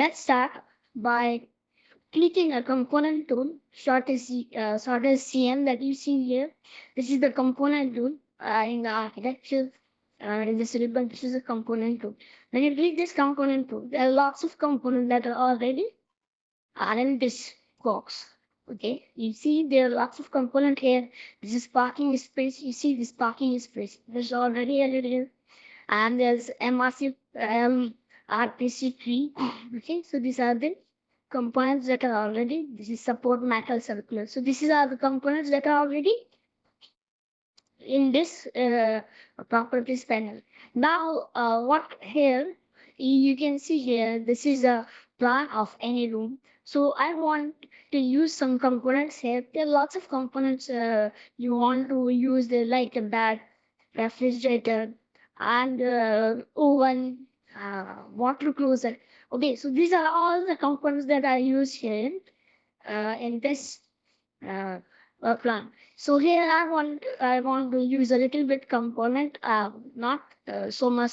let's start by clicking a component tool, short as CM that you see here. This is the component tool in the architecture. In this ribbon, this is a component tool. When you click this component tool, there are lots of components that are already are in this box. Okay, you see there are lots of components here. This is parking space. You see this parking space. There's already a little, and there's MRC RPC tree. Okay, so these are the components that are already. This is support metal circular. So these are the components that are already in this properties panel. Now, what here you can see here, this is a plan of any room. So I want to use some components here. There are lots of components you want to use, like a bed, refrigerator, and oven, water closet. Okay, so these are all the components that I use here in this uh, plan. So here I want to use a little bit component, not so much,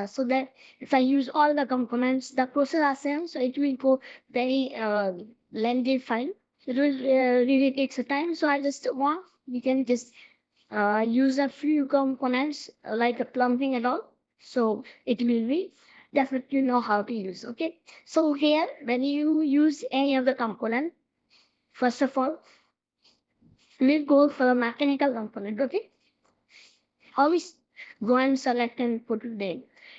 so that if I use all the components, the process are same, so it will go very lengthy file. It will really takes a time. So I just want we can just use a few components like a plumbing and all. So it will be definitely know how to use. Okay. So here when you use any of the component, first of all, we'll go for a mechanical component, okay? Always go and select and put it there.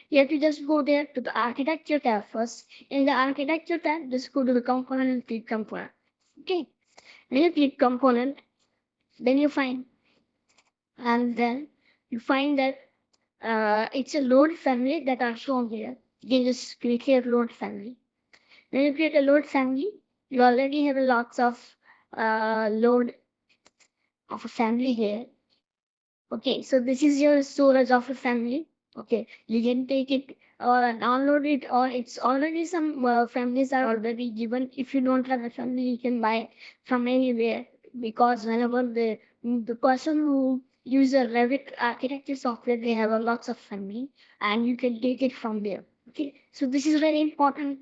You have to just go there to the architecture tab first. In the architecture tab, just go to the component and click component. Okay. When you click component, then you find, and then you find that it's a load family that are shown here. You can just click here load family. When you create a load family, you already have lots of load of a family here. Okay, so this is your storage of a family. Okay, you can take it or download it, or it's already some families are already given. If you don't have a family, you can buy from anywhere, because whenever the person who use a Revit architecture software, they have a lots of family, and you can take it from there. Okay, so this is very important.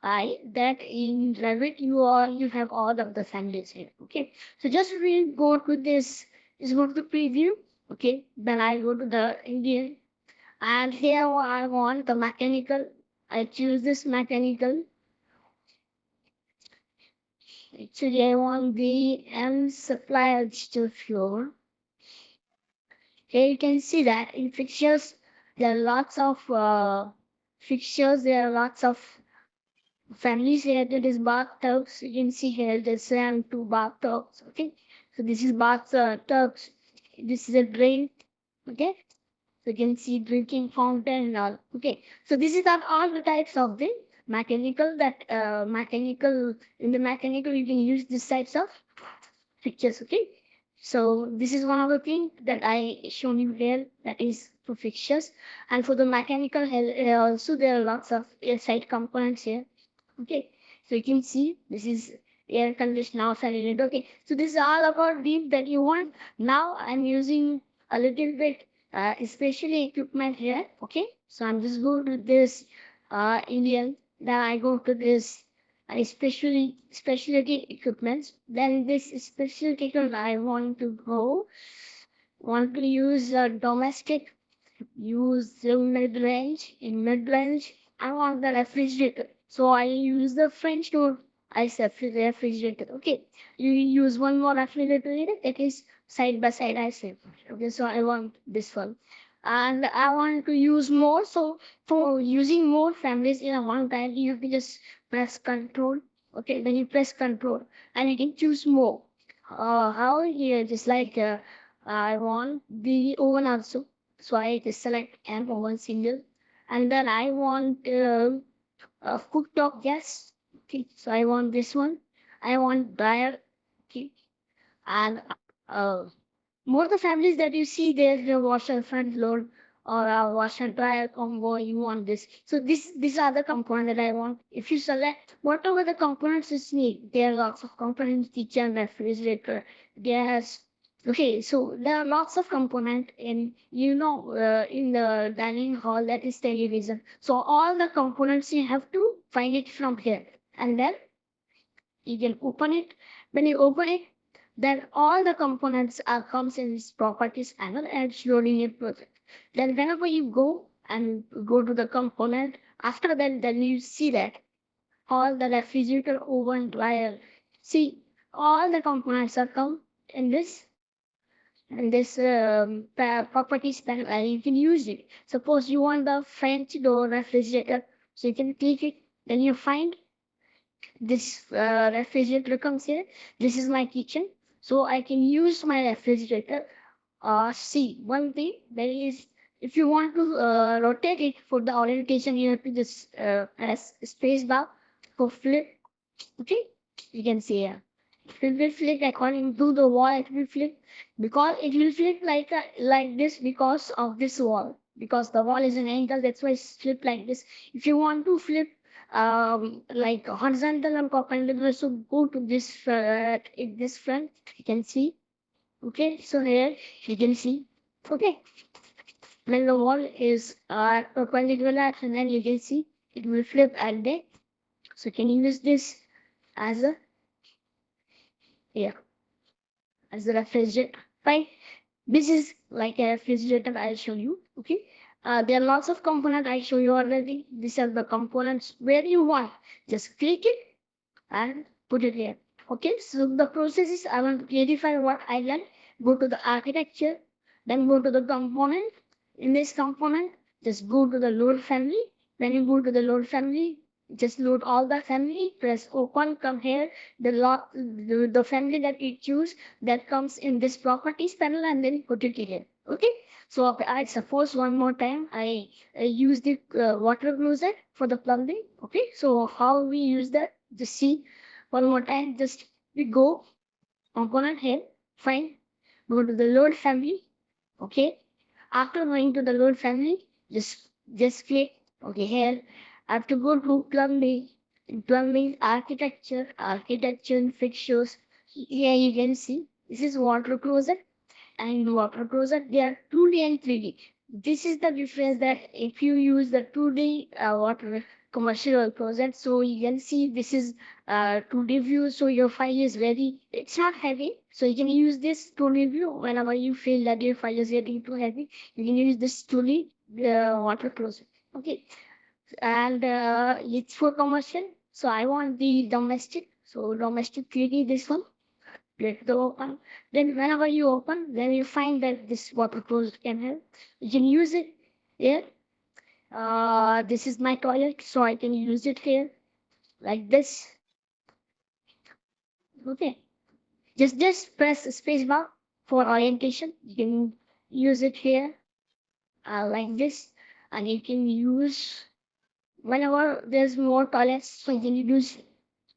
I that in Revit you have all of the families here. Okay, so just we go to this is go to the preview. Okay, then I go to the Indian, and here I want the mechanical. I choose this mechanical. Actually, I want the M supply digital floor. Here you can see that in fixtures there are lots of fixtures. There are lots of families here. There is bathtubs. You can see here there's two bathtubs. Okay, so this is bathtubs. This is a drain. Okay. So you can see drinking fountain and all. Okay. So this is all the types of the mechanical that mechanical in the mechanical you can use these types of fixtures. Okay. So this is one of the things that I shown you here, that is for fixtures. And for the mechanical also there are lots of side components here. Okay. So you can see this is air conditioner outside unit. Okay. So this is all about deep that you want. Now I'm using a little bit especially equipment here. Okay. So I'm just going to this Indian. Then I go to this specialty equipment. Then this specialty equipment I want to use domestic, use the mid-range. In mid-range, I want the refrigerator. So I use the French door. I said refrigerator. Okay. You use one more refrigerator in it. It is side by side. I say. Okay. So I want this one. And I want to use more. So for using more families in a one time, you can just press control. Okay. Then you press control and you can choose more. How here, just like I want the oven also. So I just select M oven single. And then I want cooktop gas. Okay, so I want this one. I want dryer. Okay, and uh, more the families that you see there's the washer front load or a washer dryer combo. You want this. So these are the components that I want. If you select whatever the components is need, there are lots of components. Kitchen, refrigerator, gas, Okay, so there are lots of component in in the dining hall, that is television. So all the components you have to find it from here, and then you can open it. When you open it, then all the components are comes in this properties panel and shown in your project. Then whenever you go and go to the component, after that, then you see that all the refrigerator, oven, dryer. See, all the components are come in this properties panel, and you can use it. Suppose you want the French door refrigerator, so you can click it. Then you find this refrigerator comes here. This is my kitchen, so I can use my refrigerator. See, one thing there is, if you want to rotate it for the orientation, you have to just press space bar for flip. Okay, you can see here. It will flip according to the wall. It will flip because it will flip like this because of this wall. Because the wall is an angle, that's why it's flip like this. If you want to flip like horizontal and perpendicular, so go to this in this front. You can see. Okay, so here you can see. Okay, when the wall is perpendicular, and then you can see it will flip at the. So can you use this as a, yeah, as a refrigerator, fine. This is like a refrigerator I'll show you. Okay. There are lots of components I show you already. These are the components where you want. Just click it and put it here. Okay. So the process is, I want to clarify what I learned. Go to the architecture, then go to the component. In this component, just go to the load family. When you go to the load family, just load all the family, press open, come here, the family that you choose that comes in this properties panel, and then put it here. Okay. So I suppose one more time I use the water closet for the plumbing. Okay. So how we use that? Just see one more time. Just we go component here, fine. Go to the load family. Okay. After going to the load family, just click. Okay, here I have to go to plumbing. In plumbing, architecture, fixtures. Here you can see this is water closet and water closet. They are 2D and 3D. This is the difference, that if you use the 2D water commercial closet, so you can see this is 2D view. So your file is very, it's not heavy. So you can use this 2D view whenever you feel that your file is getting too heavy. You can use this 2D water closet. Okay, and it's for commercial. So I want the domestic. So domestic 3D, this one. Let the open. Then whenever you open, then you find that this water closet can help. You can use it here. This is my toilet, so I can use it here like this. Okay. Just press space bar for orientation. You can use it here like this, and you can use whenever there's more toilets, so you can use.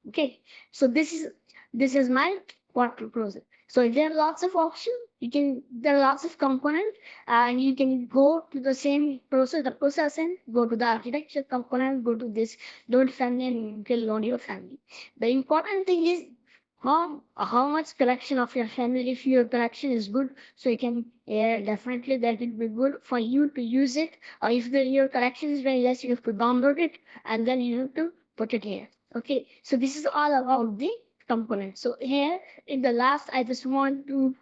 Okay, so this is my water closet. So there are lots of options. There are lots of components, and you can go to the same process, the process, and go to the architecture component, go to this load family, and you can load your family. The important thing is how much collection of your family. If your collection is good, so you can, yeah, definitely that will be good for you to use it. Or if your collection is very less, you have to download it and then you have to put it here. Okay, so this is all about the components. So here in the last, I just want to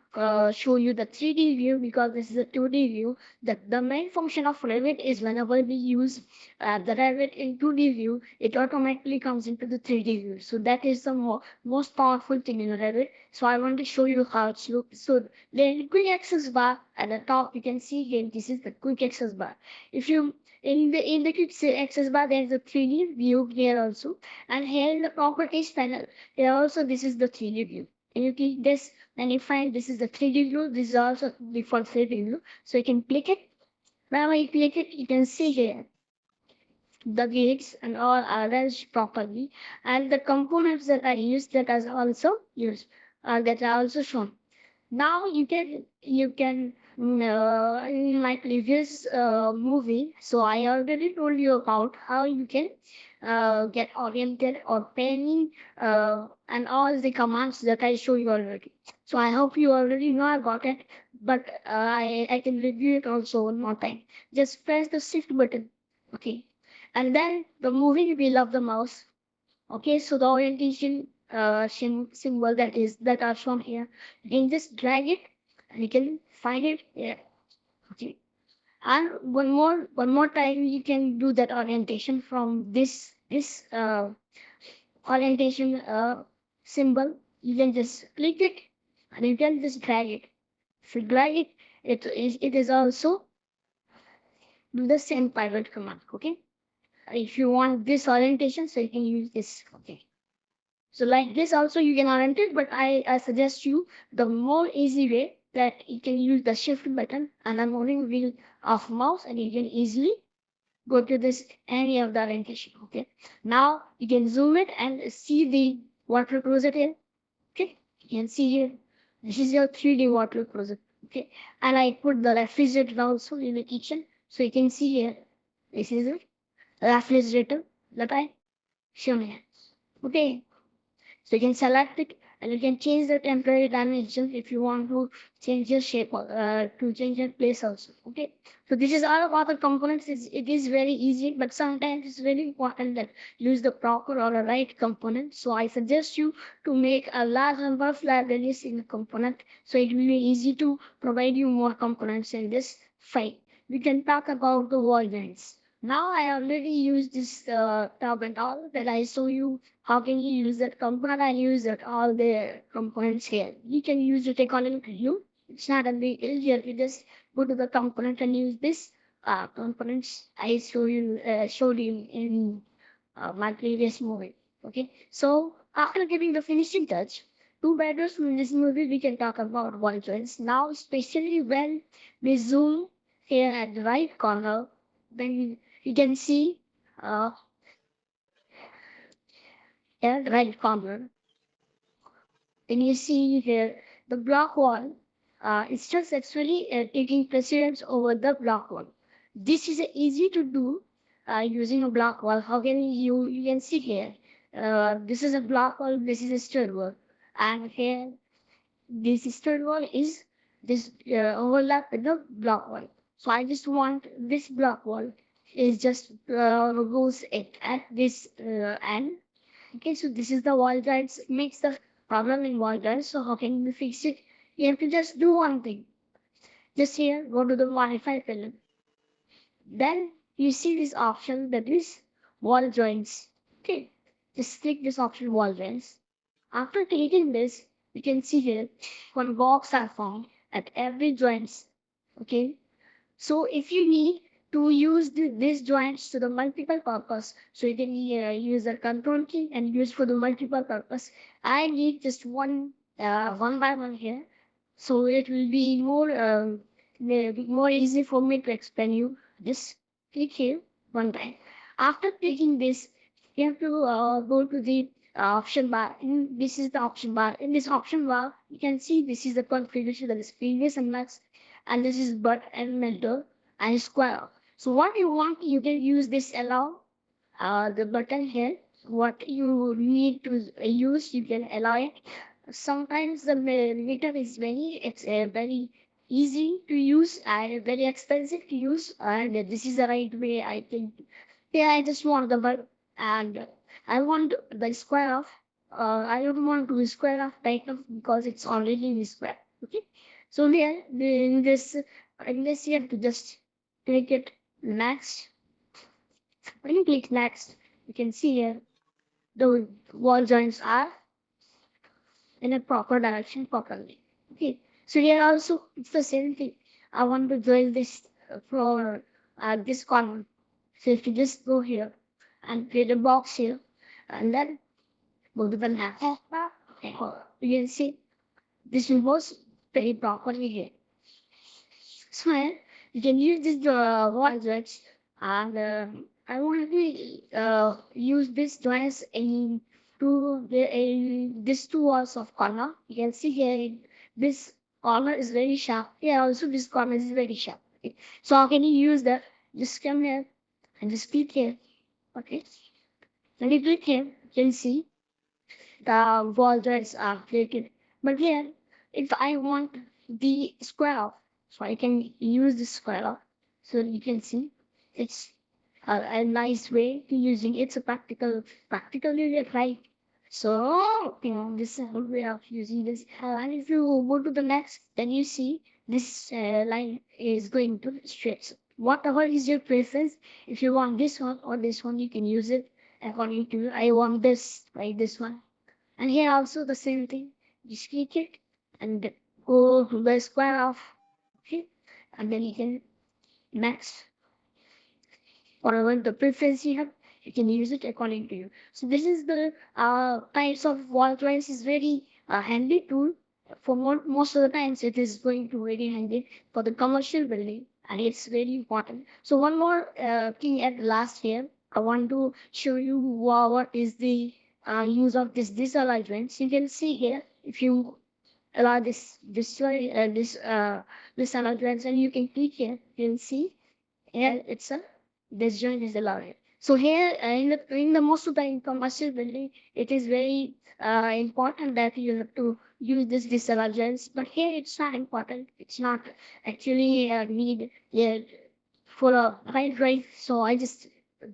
show you the 3D view, because this is a 2D view. The main function of Revit is whenever we use the Revit in 2D view, it automatically comes into the 3D view. So that is the most powerful thing in Revit. So I want to show you how it looks. So the quick access bar at the top, you can see here, this is the quick access bar. If you in the quick access bar, there is a 3D view here also. And here in the properties panel, here also this is the 3D view. And you click this, and you find this is the 3D view. This is also default 3D view. So you can click it. Whenever you click it, you can see here the gates and all are arranged properly. And the components that are used, that are also used, that are also shown. Now you can in my previous movie, so I already told you about how you can get oriented or planning and all the commands that I show you already. So I hope you already know about it, but I can review it also one more time. Just press the shift button, okay, and then the moving wheel of the mouse. Okay, so the orientation symbol that are shown here, you can just drag it and you can find it here. Okay. And one more time you can do that orientation from this orientation symbol. You can just click it and you can just drag it. If you drag it, it is also do the same pivot command. Okay. If you want this orientation, so you can use this. Okay. So like this also you can orient it, but I suggest you the more easy way that you can use the shift button and the moving wheel of mouse and you can easily go to this any of the orientation. Okay. Now you can zoom it and see the water closet here. Okay. You can see here. This is your 3D water closet. Okay. And I put the refrigerator also in the kitchen. So you can see here. This is the refrigerator that I shown here. Okay. So you can select it and you can change the temporary dimension if you want to change your shape to change your place also. Okay. So this is all about the components. It is very easy, but sometimes it's very important that use the proper or the right component. So I suggest you to make a large number of libraries in the component. So it will be easy to provide you more components in this file. We can talk about the wall joints. Now I already used this tab and all that I show you how can you use that component. I use that all the components here. You can use it according to you. It's not a big deal. You just go to the component and use this components I showed you in my previous movie. Okay, so after giving the finishing touch, two bedrooms in this movie we can talk about wall joints. Now, especially when we zoom here at the right corner, then you can see uh, here at the right corner. Then you see here the block wall. It's just actually taking precedence over the block wall. This is easy to do using a block wall. How can you can see here? This is a block wall. This is a stud wall, and here this stud wall is this overlap with the block wall. So I just want this block wall is just goes at this end. Okay, so this is the wall joints makes the problem in wall joints. So how can we fix it? You have to just do one thing. Just here, go to the modify film. Then you see this option that is wall joints. Okay, just click this option wall joints. After clicking this, you can see here one box are found at every joints. Okay, so if you need to use these joints to the multiple purpose, so you can use the control key and use for the multiple purpose. I need just one by one here, so it will be more easy for me to explain you. Just click here one time. After clicking this, you have to go to the option bar. This is the option bar. In this option bar, you can see this is the configuration that is previous and max, and this is but and mentor and square. So what you want, you can use this allow the button here. What you need to use, you can allow it. Sometimes the meter is very easy to use and very expensive to use, and this is the right way I think. Yeah, I just want the but and I want the square off. I don't want to square off right now because it's already in square. Okay. So here in this you have to just click it next. When you click next, you can see here the wall joints are in a proper direction properly. Okay. So here also it's the same thing. I want to join this for this column. So if you just go here and create a box here and then go to the next bar, you can see this will was very properly here. So you can use this widgets and I want to use this joints in this two walls of corner. You can see here this corner is very sharp. Here also this corner is very sharp. Okay. So how can you use that? Just come here and just click here. Okay. When you click here, you can see the wall joints are created. But here, if I want the square off, so I can use the square off. So you can see it's a nice way to using it's a practically right. So this is a good way of using this. And if you go to the next, then you see this line is going to straight. Whatever is your preference, if you want this one or this one, you can use it according to you. I want this, like this one. And here also the same thing. Just click it and go to the square of it, and then you can max whatever the preference you have, you can use it according to you. So this is the types of wall drawings is very handy tool. For most of the times, it is going to very handy for the commercial building, and it's very important. So one more thing at last here, I want to show you what is the use of this alignments. You can see here if you allow this alignments, and you can click here, you can see here it's a this joint is allowed. So here in the most of the commercial building, it is very important that you have to use this disadvantage. But here it's not important. It's not actually need for a high drive. So I just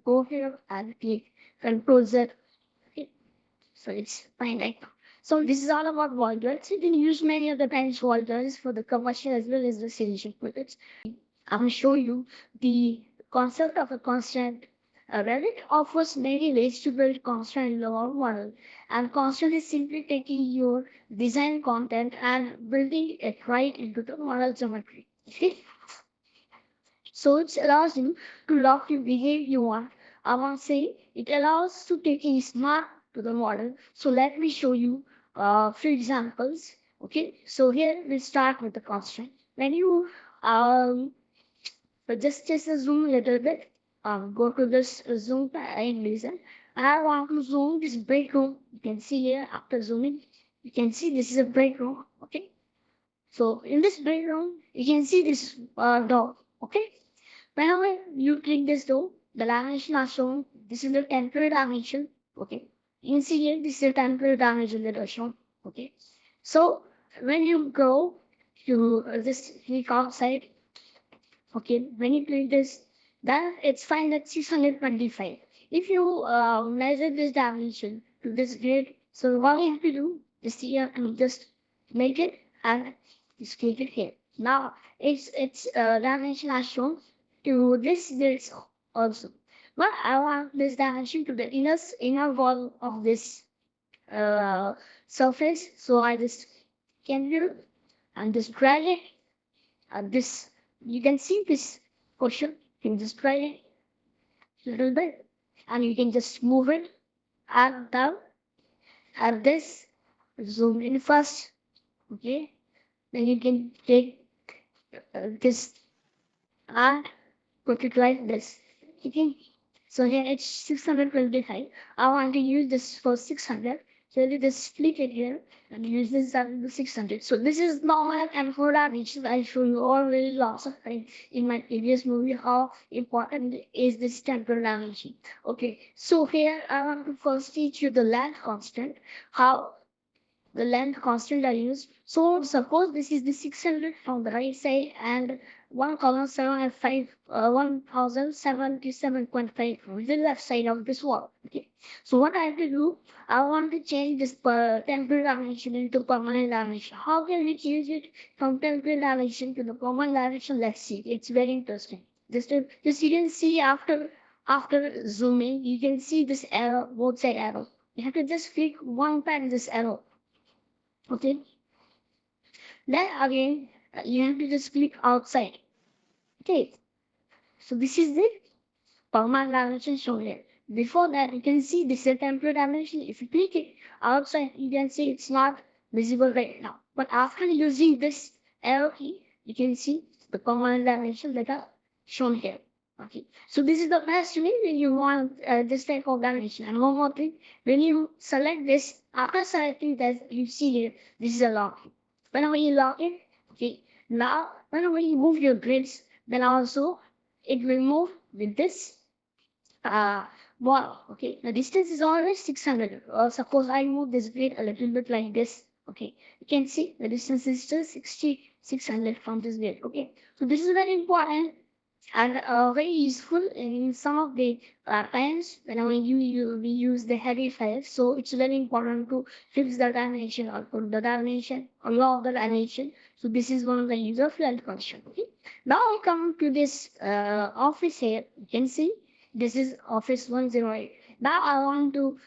go here and click Control Z. Okay. So it's fine right now. So this is all about wall joints. You can use many of the times wall joints for the commercial as well as the residential projects. I will show you the concept of a constant. Revit offers many ways to build constant in the whole model, and constant is simply taking your design content and building it right into the model geometry. Okay? So it allows you to lock your behavior you want. I want to say it allows to taking smart to the model. So let me show you a few examples. Okay, so here we start with the constant. When you but just a zoom a little bit. Go to this zoom and listen. I want to zoom this break room. You can see here after zooming, you can see this is a break room. Okay. So in this break room, you can see this door. Okay. Whenever you click this door, the dimension are shown. This is the temporary dimension. Okay. You can see here this is the temporary dimension that are shown. Okay. So when you go to this click outside, okay, when you click this, then it's fine at 625. If you measure this dimension to this grid, so what you have to do is here and just make it and just click it here. Now it's dimension as shown to this grid also. But I want this dimension to the inner wall of this uh, surface, so I just can do and just drag it this you can see this portion. You can just try it a little bit, and you can just move it and down. And this zoom in first, okay. Then you can take this and put it like this. Okay. So here it's 625. I want to use this for 600. So you just split it here and use this as the 600. So this is normal and for that which I show you already lots of time in my previous movie how important is this temporal dimension. Okay, so here I want to first teach you the length constant, how the length constant are used. So suppose this is the 600 from the right side and 1077.5 from the left side of this wall. Okay. So what I have to do, I want to change this temporary dimension into permanent dimension. How can we change it from temporary dimension to the permanent dimension? Let's see. It's very interesting. Just you can see after zooming, you can see this arrow, both side arrow. You have to just click one time this arrow. Okay. Then again, you have to just click outside. Okay. So this is the permanent dimension shown here. Before that, you can see this is a temporary dimension. If you click it outside, you can see it's not visible right now. But after using this arrow key, you can see the permanent dimension that are shown here. Okay. So this is the best way when you want this type of dimension. And one more thing, when you select this, after selecting that, you see here, this is a lock. Whenever you lock it, Okay. Now, whenever you move your grids, then also it will move with this uh, wall. Okay. The distance is always 600. Or suppose I move this grid a little bit like this. Okay. You can see the distance is still 600 from this grid. Okay. So this is very important and very useful in some of the times whenever we use the heavy files. So it's very important to fix the dimension or put the dimension or log the dimension. So this is one of the user file function. Okay. Now I come to this office here. You can see this is office 108. Now I want to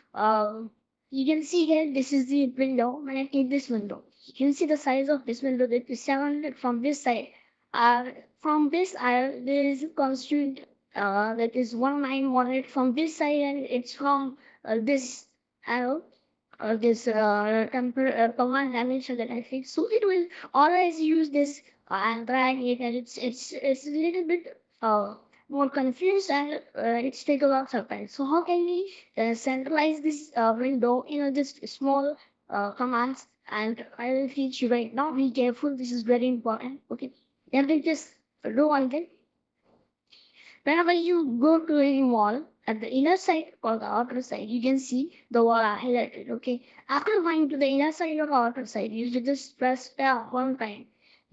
you can see here this is the window. When I take this window, you can see the size of this window that is 700 from this side. Uh, from this, there is a constraint that is 1918 from this side, and it's from this arrow, this command dimension that I think. So it will always use this and drag it, and it's a little bit more confused, and it's take a lot of time. So how can we centralize this window in just small commands? And I will teach you right now. Be careful. This is very important. Okay. You have to just do one thing. Whenever you go to any wall, at the inner side or the outer side, you can see the wall are highlighted. Okay. After going to the inner side or outer side, you should just press tab one time.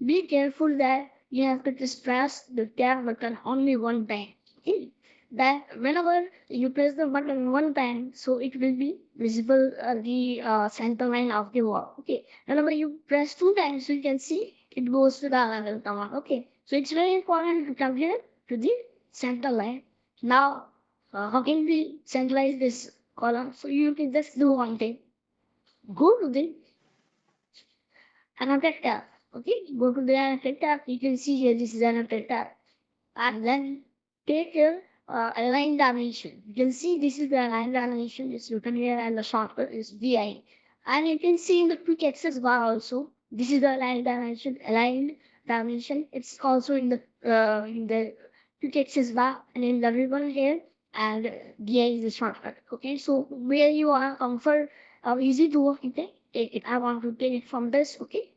Be careful that you have to just press the tab button only one time. Okay. That whenever you press the button one time, so it will be visible the center line of the wall. Okay. Whenever you press two times, so you can see it goes to the another command. Okay. So it's very important to come here to the center line. Now, how can we centralize this column? So you can just do one thing. Go to the annotate tab. Okay, go to the annotate tab. You can see here this is annotate tab. And then take your align dimension. You can see this is the align dimension. It's written here and the shortcut is VI. And you can see in the quick access bar also. This is the align dimension. Aligned dimension. It's also in the quick access bar and in the ribbon here. And VI is the shortcut. Okay, so where you are comfort easy to work with it. If I want to take it from this, okay.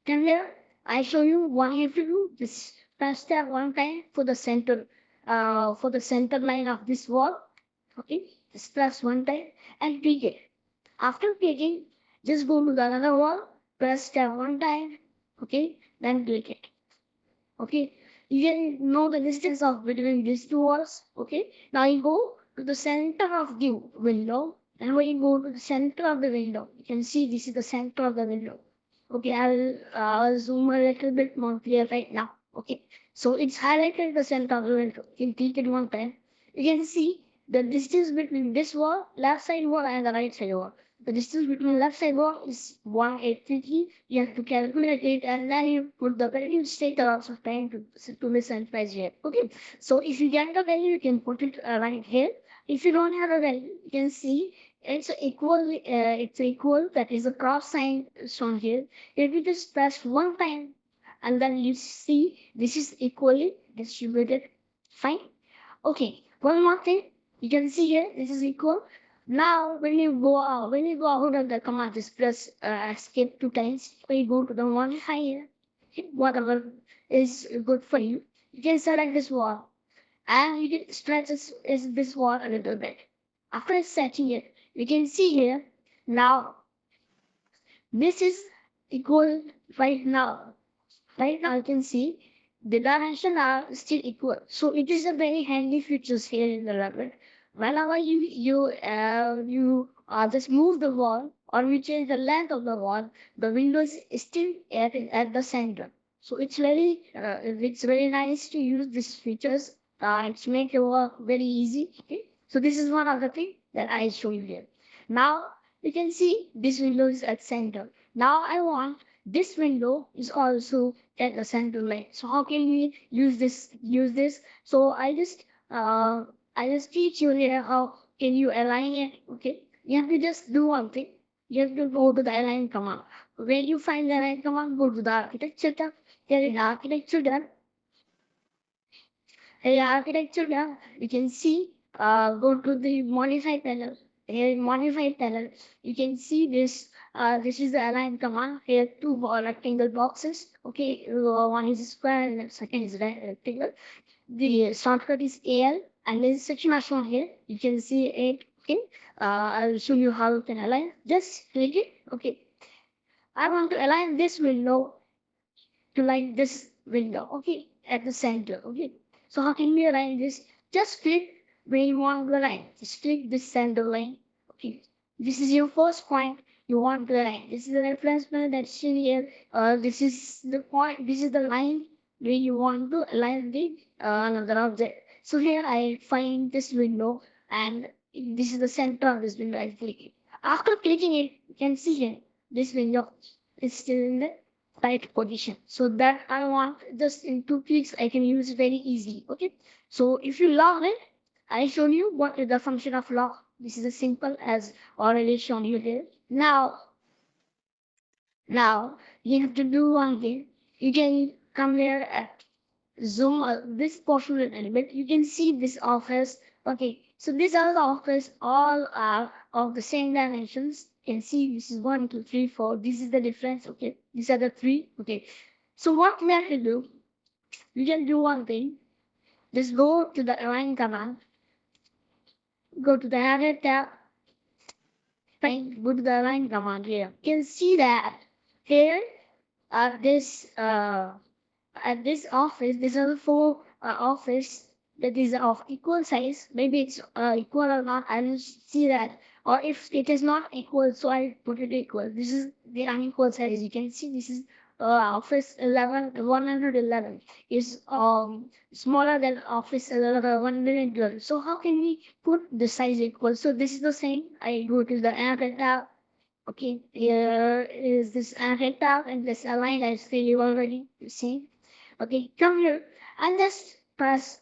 Then here I show you what you have to do. This press tab one time for the center line of this wall. Okay, just press one time and click it. After clicking, just go to the another wall, press tab one time. Okay, then click it. Okay, you can know the distance of between these two walls. Okay, now you go to the center of the window, and when you go to the center of the window, you can see this is the center of the window. Okay, I'll zoom a little bit more clear right now. Okay, so it's highlighted the center of the window. You can click it one time. You can see the distance between this wall, left side wall, and the right side wall. The distance between left side wall is 183. You have to calculate it, and then you put the value, take a lot of time to listen price here. Okay, so if you get the value, you can put it right here. If you don't have a value, you can see it's equal, that is a cross sign shown here. If you just press one time and then you see this is equally distributed, fine. Okay, one more thing, you can see here this is equal. Now when you go out of the command, just press escape two times. When you go to the one higher, whatever is good for you, you can select this wall and you can stretch this wall a little bit. After setting it, you can see here now this is equal right now. Right now you can see the dimensions are still equal. So it is a very handy features here in the Revit. Whenever you just move the wall or you change the length of the wall, the windows is still at the center. So it's very nice to use these features. It's make your work very easy. Okay. So this is one of the thing that I show you here. Now you can see this window is at center. Now I want this window is also at the center line. So how can we use this? So I just teach you here how can you align it. Okay, you have to just do one thing. You have to go to the align command. When you find the align command, go to the architecture tab. Here in architecture tab, you can see go to the modify panel. here modified panel, you can see this. This is the align command. Here two rectangle boxes. Okay, one is square and the second is rectangle. The shortcut is AL, and there is section icon here. You can see it. Okay, I'll show you how you can align. Just click it. Okay, I want to align this window to like this window, okay, at the center, okay. So how can we align this? Just click where you want to align. Just click this center line, okay. This is your first point you want to align. This is the reference point that's in here. This is the point. This is the line where you want to align the another object. So here I find this window, and this is the center of this window. I click it. After clicking it, you can see here this window is still in the right position. So that I want just in 2 clicks I can use it very easily. Okay. So if you log it, I show you what is the function of log. This is as simple as already shown you here. Now you have to do one thing. You can come here at zoom this portion a little bit. You can see this office. Okay, so these are the office. All are of the same dimensions. You can see this is 1, 2, 3, 4. This is the difference. Okay, these are the three. Okay, so what we have to do? You can do one thing. Just go to the align command. Go to the edit tab. Fine. Go to the align command here. You can see that here this at this office, these are the four office that is of equal size. Maybe it's equal or not. I don't see that. Or if it is not equal, so I put it equal. This is the unequal size. You can see this is office 111 is smaller than office 112. So how can we put the size equal? So this is the same. I go to the add tab. Okay, here is this add tab and this align as you already see. Okay, come here and just press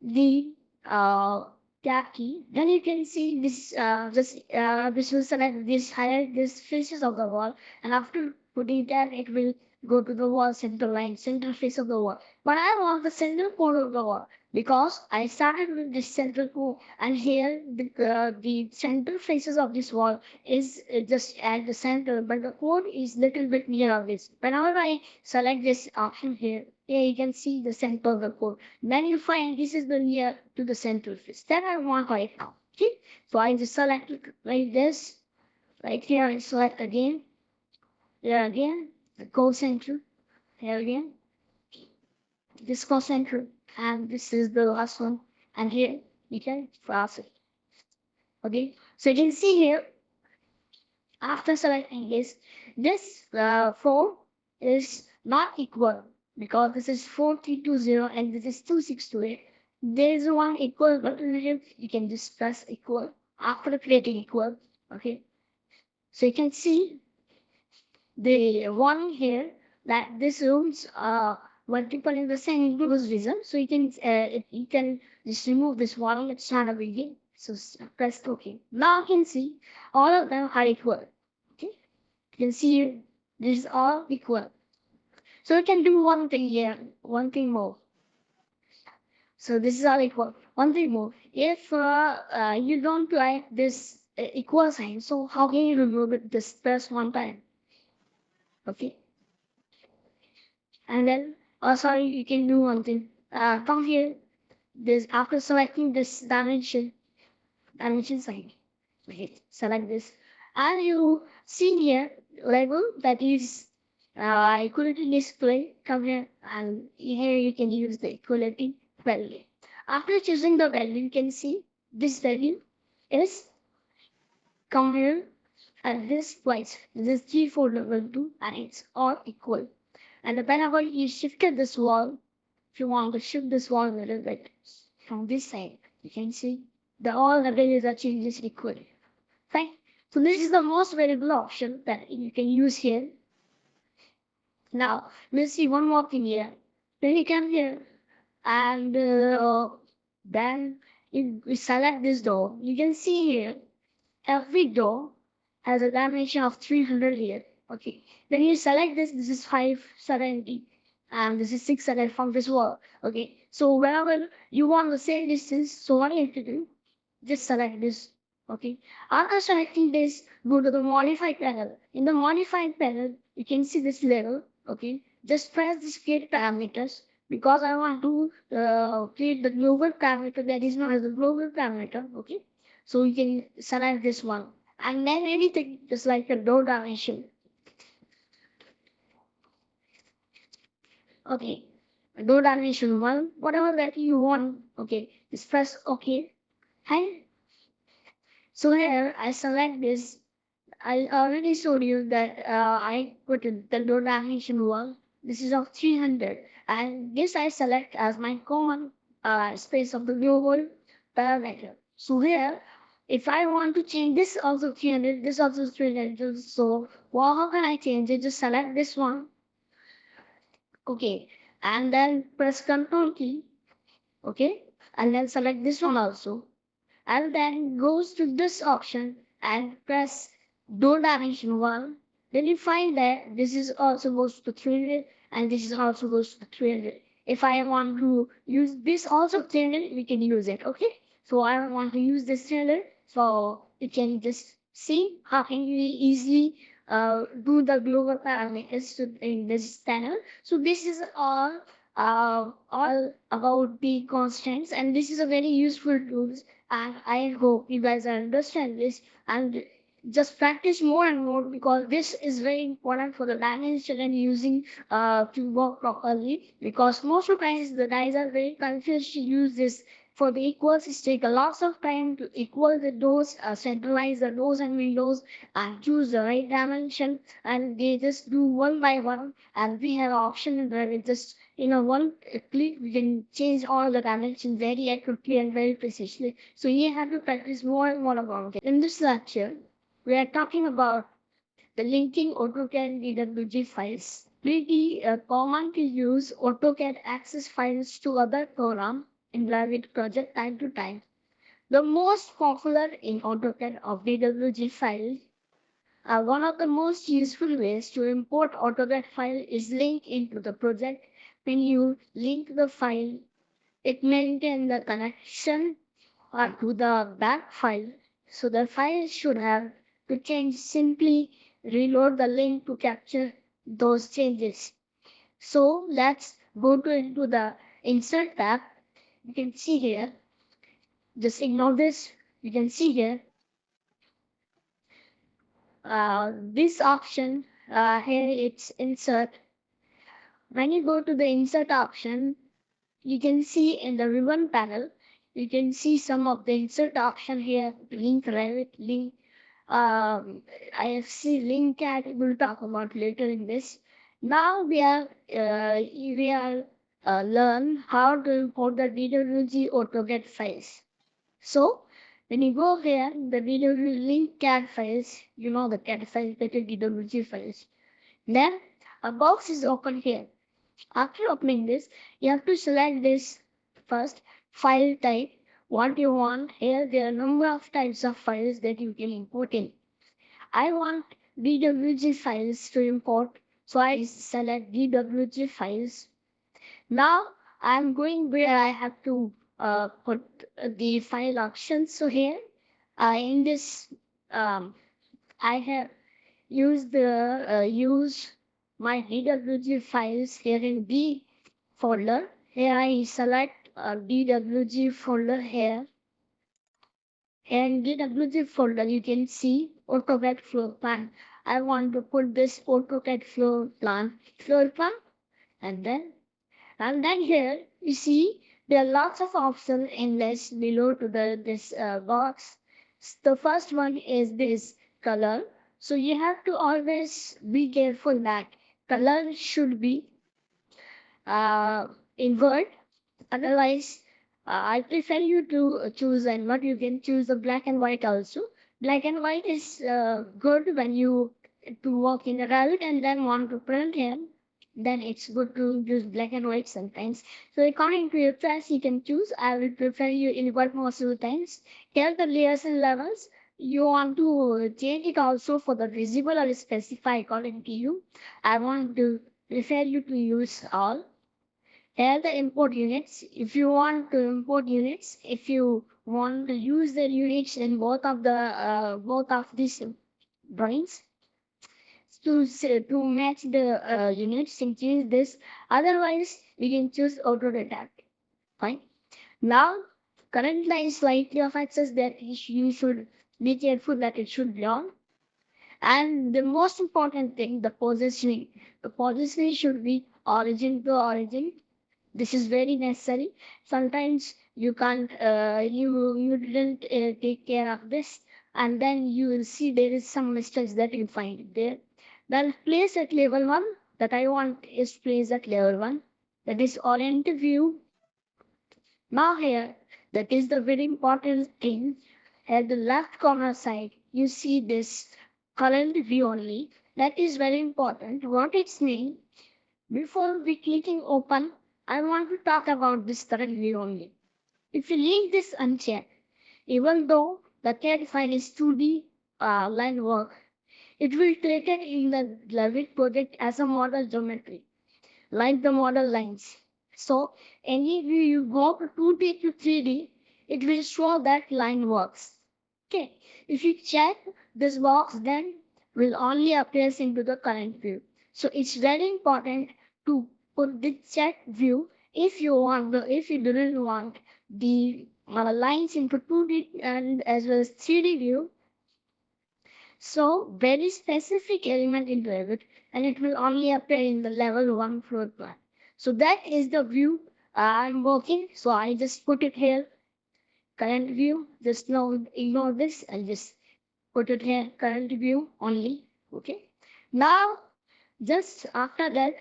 the tab key. Then you can see this will select this highlight this faces of the wall, and after putting that it will go to the wall center line, center face of the wall. But I want the center core of the wall because I started with this center core, and here the center faces of this wall is just at the center, but the core is little bit near of this. Whenever I select this option here, you can see the center of the core. Then you find this is the near to the center face. That I want right now. Okay, so I just select it like this. Right here I select again. There again, the core center. Here again, this core center, and this is the last one. And here you can cross it. Okay, so you can see here after selecting this 4 is not equal because this is 4320 and this is 2628. There is one equal button here. You can just press equal after creating equal. Okay, so you can see the one here that this rooms multiple in the same Google's reason. So you can just remove this one. It's not a big deal. So press OK. Now you can see all of them are equal. Okay, you can see this is all equal. So we can do one thing here, one thing more. So this is all equal. One thing more. If you don't like this equal sign, so how can you remove it? Just press one time. Okay. And then, oh sorry, you can do one thing. Come here. This after selecting this dimension sign. Okay, select this, and you see here label that is equality display. Come here, and here you can use the equality value. After choosing the value, you can see this value is come here and this twice. This is 3, 4, level 2, and it's all equal. And whenever you shifted this wall, if you want to shift this wall a little bit from this side, you can see the all the values are changes equally. Fine. So this is the most variable option that you can use here. Now we'll see one more thing here. Then you come here and then we select this door. You can see here every door has a dimension of 300 here. Okay. Then you select this. This is 570 and this is 600 from this wall. Okay. So wherever you want the same distance, so what you have to do, just select this Okay. After selecting this, go to the modify panel. In the modified panel, you can see this level. Okay. Just press this create parameters because I want to create the global parameter that is known as the global parameter. Okay. So you can select this one and then anything just like a door dimension. Okay. Door dimension one, whatever that you want. Okay. Just press OK. And so here I select this. I already showed you that I put the load dimension 1. This is of 300. And this I select as my common space of the global parameter. So here, if I want to change this also 300, this also 300. So well, how can I change it? Just select this one. Okay. And then press Ctrl key. Okay. And then select this one also and then goes to this option and press door dimension 1. Then you find that this is also goes to 300 and this is also goes to 300. If I want to use this also 300, we can use it. Okay. So I don't want to use this 300. So you can just see how can you easily do the global parameters in this panel. So this is all about the constraints and this is a very useful tool and I hope you guys understand this and just practice more and more because this is very important for the dimension and using to work properly because most of the times the guys are very confused to use this for the equals. It takes a lot of time to equal the doors, centralize the doors and windows and choose the right dimension and they just do one by one and we have an option where we just one click we can change all the dimensions very accurately and very precisely. So you have to practice more and more about it. In this lecture, we are talking about the linking AutoCAD DWG files. Pretty common to use AutoCAD access files to other programs in Revit project time to time. The most popular in AutoCAD of DWG files one of the most useful ways to import AutoCAD file is link into the project. When you link the file, it maintains the connection to the back file. So the file should have to change. Simply reload the link to capture those changes. So let's go into the insert tab. You can see here, just ignore this. You can see here this option here it's insert. When you go to the insert option, you can see in the ribbon panel, you can see some of the insert option here, link Revit, link IFC, link cat, we'll talk about later in this. Now we are learn how to import the DWG AutoCAD files. So when you go here, the DWG link CAD files, you know the CAD files, the DWG files. Then a box is open here. After opening this, you have to select this first file type, what you want. Here there are a number of types of files that you can import in. I want DWG files to import, so I select DWG files. Now I'm going where I have to put the file options. So here in this I have use my DWG files here in B folder. Here I select DWG folder here. In DWG folder you can see AutoCAD floor plan. I want to put this AutoCAD floor plan and then here you see there are lots of options in this below to this box. The first one is this color. So you have to always be careful that color should be invert. Otherwise, I prefer you to choose and what you can choose the black and white also. Black and white is good when you to work in a Revit and then want to print here. Then it's good to use black and white sometimes. So according to your choice, you can choose. I will prefer you invert most of the times. Here the layers and levels. You want to change it also for the visible or specify according to you. I want to prefer you to use all. Here the import units. If you want to import units, if you want to use the units in both of these drawings to match the units and choose this. Otherwise, we can choose Autodesk. Fine. Now, current line slightly affects us that you should be careful that it should be on. And the most important thing, the positioning. The positioning should be origin to origin. This is very necessary. Sometimes you can't, you didn't take care of this, and then you will see there is some mistakes that you find there. Then place at level one. That I want is place at level one. That is orient view. Now here, that is the very important thing. At the left corner side, you see this current view only. That is very important. What it's mean? Before we clicking open, I want to talk about this current view only. If you leave this unchecked, even though the CAD file is 2D line work, it will take it in the Revit project as a model geometry like the model lines. So any view you go to 2D to 3D, it will show that line works. Okay. If you check this box, then will only appears into the current view. So it's very important to put the check view if if you didn't want the lines into 2D and as well as 3D view. So very specific element in Revit, and it will only appear in the level 1 floor plan. So that is the view I'm working. So I just put it here, current view. Just now ignore this and just put it here, current view only. Okay. Now, just after that,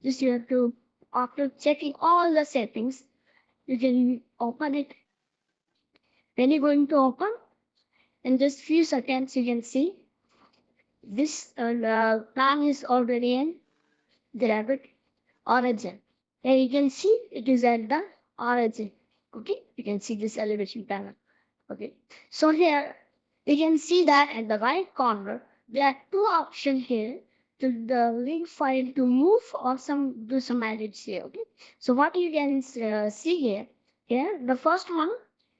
just you have to, after checking all the settings, you can open it. When you're going to open, in just few seconds, you can see this plan is already in the Revit origin. And you can see it is at the origin. Okay, you can see this elevation panel. Okay, so here you can see that at the right corner there are two options here to the link file to move or do some edits here. Okay, so what you can see here the first one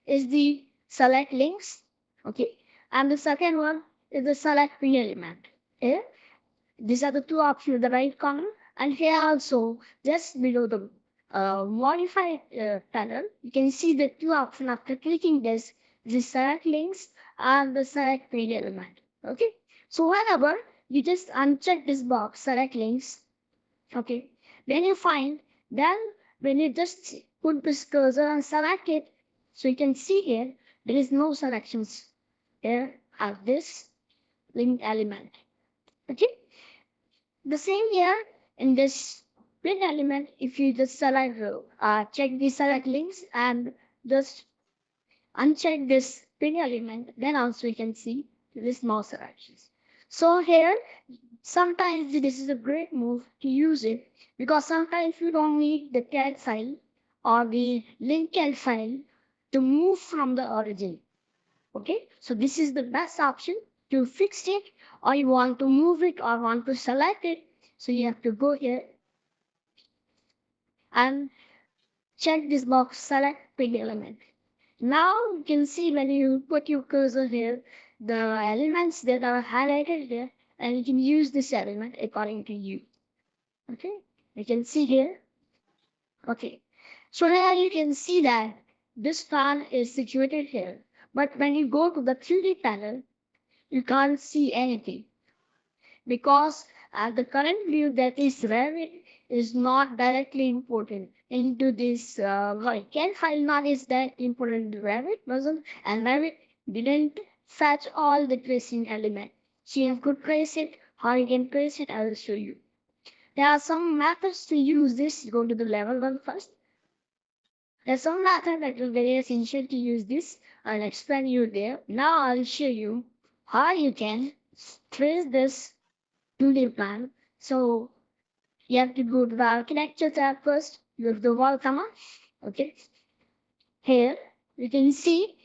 is the select links. Okay, and the second one is the select P element. Here these are the two options in the right corner. And here also, just below the modify panel, you can see the two options after clicking this, the select links and the select page element. Okay. So whenever you just uncheck this box, select links, okay, then you find, then when you just put this cursor and select it, so you can see here, there is no selections. Here have this link element. Okay. The same here in this print element, if you just select, check the select links and just uncheck this print element, then also you can see this mouse selections. So here, sometimes this is a great move to use it because sometimes you don't need the CAD file or the link CAD file to move from the origin. Okay, so this is the best option to fix it, or you want to move it or want to select it. So you have to go here and check this box, select pin element. Now you can see when you put your cursor here, the elements that are highlighted there, and you can use this element according to you. Okay, you can see here. Okay, so now you can see that this fan is situated here. But when you go to the 3D panel, you can't see anything because the current view that is Revit is not directly imported into this CAD file. Not is that important to Revit wasn't, and Revit didn't fetch all the tracing element. So you have to trace it. How you can trace it, I will show you. There are some methods to use this. Go to the level one first. There's some method that is very essential to use this. I'll explain you there. Now I'll show you how you can trace this 2D plan. So you have to go to the architecture tab first. You have the wall command. Okay. Here you can see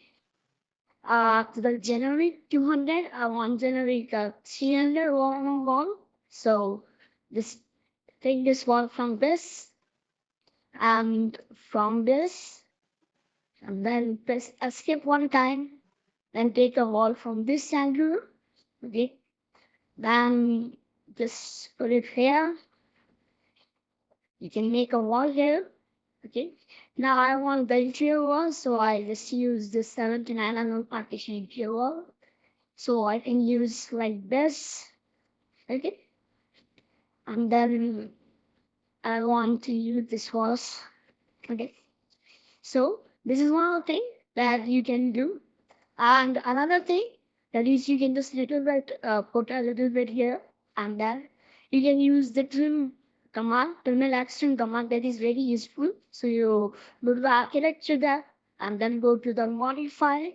the generic 200. I want generic 300 wall. So this take this wall from this and from this and then press escape one time, then take a wall from this angle, okay, then just put it here. You can make a wall here, okay. Now I want the interior wall, so I just use this 79 mm partition interior wall. So I can use like this, okay, and then I want to use this walls, okay. So this is one of the thing that you can do. And another thing that is you can just little bit put a little bit here, and then you can use the trim command, trim action command, that is very useful. So you go to the architecture there and then go to the modify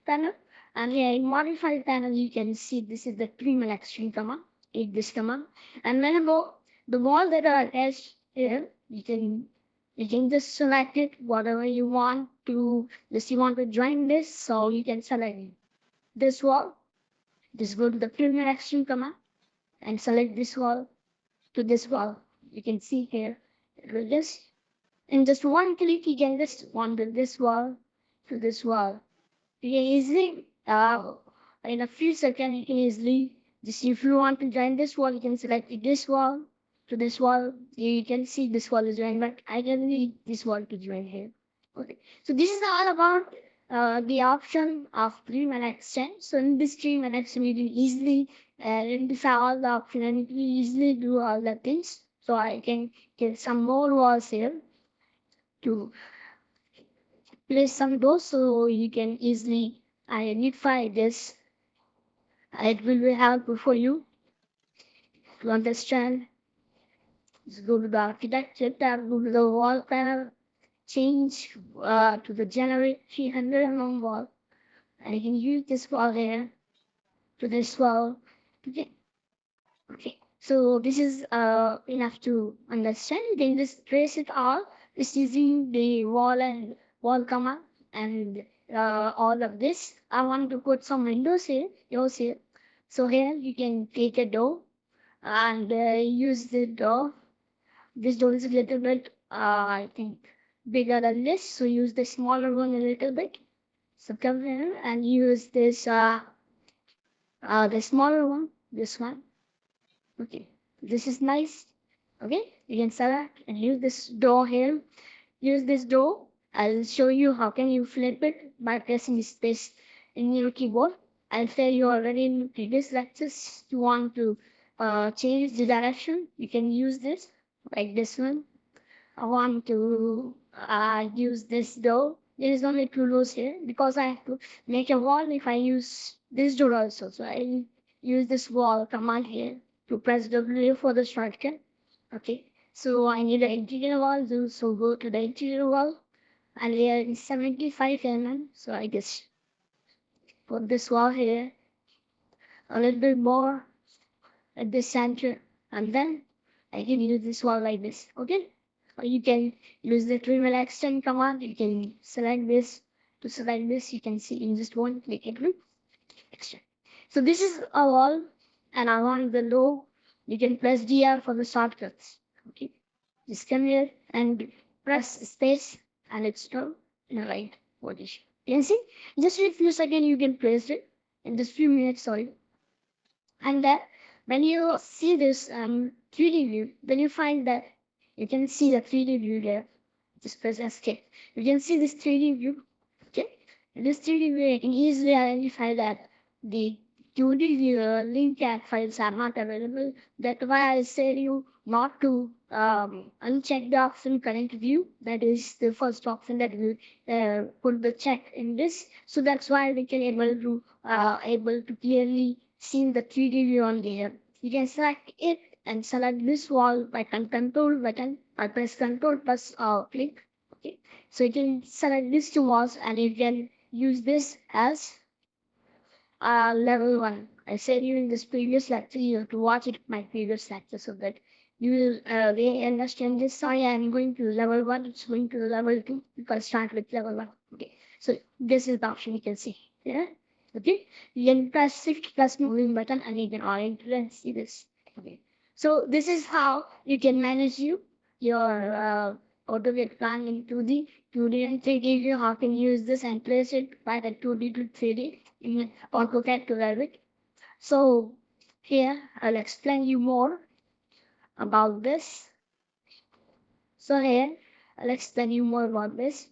panel, and here in modify panel you can see this is the trim action command. Take this command, and then go the wall that are attached here, you can just select it whatever you want to. Just you want to join this, so you can select this wall. Just go to the premier action command and select this wall to this wall. You can see here it will just in just one click you can just wander this wall to this wall. You can easily in a few seconds you can easily just if you want to join this wall you can select this wall to this wall. You can see this wall is joined, but I can need this wall to join here. Okay, so this is all about the option of stream and extend. So in this stream and extend, you can easily identify all the options and you can easily do all the things. So I can get some more walls here to place some doors, so you can easily identify this. It will be helpful for you to understand. Just go to the architecture tab, go to the wall panel, change to the generate 300 mm wall, and you can use this wall here to this wall. Okay. Okay. So this is enough to understand. You can just trace it all just using the wall and wall command and all of this. I want to put some windows here, yours here. So here you can take a door and use the door. This door is a little bit, I think, bigger than this. So use the smaller one a little bit. So come here and use this, the smaller one, this one. Okay, this is nice. Okay, you can select and use this door here. Use this door. I'll show you how can you flip it by pressing space in your keyboard. I'll say you already in previous lectures. You want to change the direction. You can use this like this one. I want to use this door. There is only two doors here because I have to make a wall if I use this door also. So I use this wall command here to press W for the shortcut. Okay. So I need an interior wall. So go to the interior wall and here is 75 mm. So I just put this wall here a little bit more at the center, and then I can use this wall like this. Okay. Or you can use the trim and extend command. You can select this. To select this, you can see in just one click it will extend. So this is a wall, and I want the low. You can press DR for the shortcuts. Okay, just come here and press space, and it's still in the right position. You can see, just in a few seconds you can press it. In just few minutes, sorry. And that when you see this 3D view, when you find that you can see the 3D view there, just press escape. You can see this 3D view. Okay, in this 3D view, you can easily identify that the 2D view link cat files are not available. That's why I said you not to uncheck the option current view. That is the first option that will put the check in this. So that's why we can able to clearly see the 3D view on there. You can select it and select this wall by control button. I press control plus click. Okay, so you can select these two walls and you can use this as level 1. I said you in this previous lecture, you have to watch it my previous lecture so that you will really understand this. Sorry, I'm going to level 1, it's going to level 2 because start with level 1. Okay, so this is the option you can see. Yeah, okay, you can press shift plus moving button and you can orient and see this. Okay, so this is how you can manage your AutoCAD plan into the 2D and 3D view. How can you use this and place it by the 2D to 3D in AutoCAD to Revit. So here I'll explain you more about this. So here I'll explain you more about this.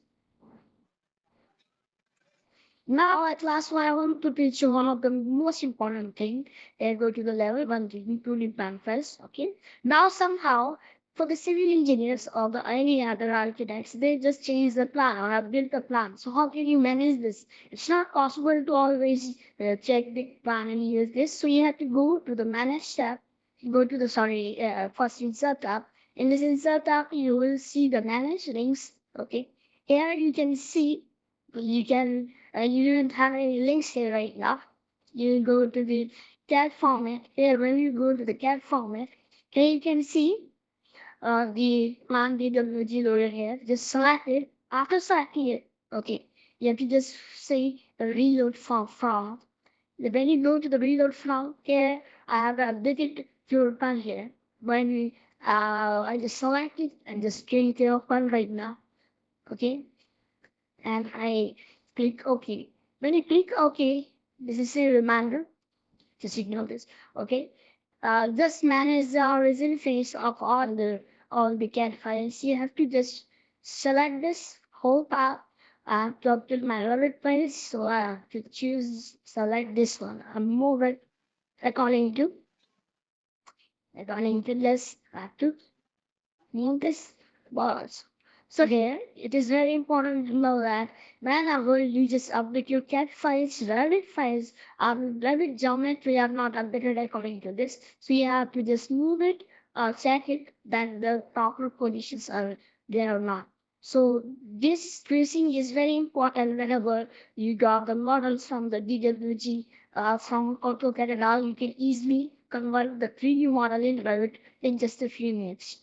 Now at last one I want to teach you one of the most important thing. Go to the level 1 to plan first. Okay. Now somehow for the civil engineers or the any other architects, they just change the plan or have built the plan. So how can you manage this? It's not possible to always check the plan and use this. So you have to go to the manage tab. Go to the first insert tab. In this insert tab, you will see the manage links. Okay. Here you can see you can you don't have any links here right now. You go to the CAD format. Here, when you go to the CAD format, here you can see the plan DWG loader here. Just select it. After selecting it, okay, you have to just say reload from. When you go to the reload from, here I have updated your plan here. When I just select it and just change the open right now. Okay, and I click OK. When you click OK, this is a reminder. Just ignore this. Okay. Just manage the origin phase of all the CAD files. You have to just select this whole path and plug to my Revit files. So I have to select this one and move it according to this. I have to move this balls. So here, it is very important to know that whenever you just update your CAD files, Revit files, Revit geometry are not updated according to this. So you have to just move it, check it, that the proper positions are there or not. So this tracing is very important whenever you got the models from the DWG, from AutoCAD and all, you can easily convert the 3D model in Revit in just a few minutes.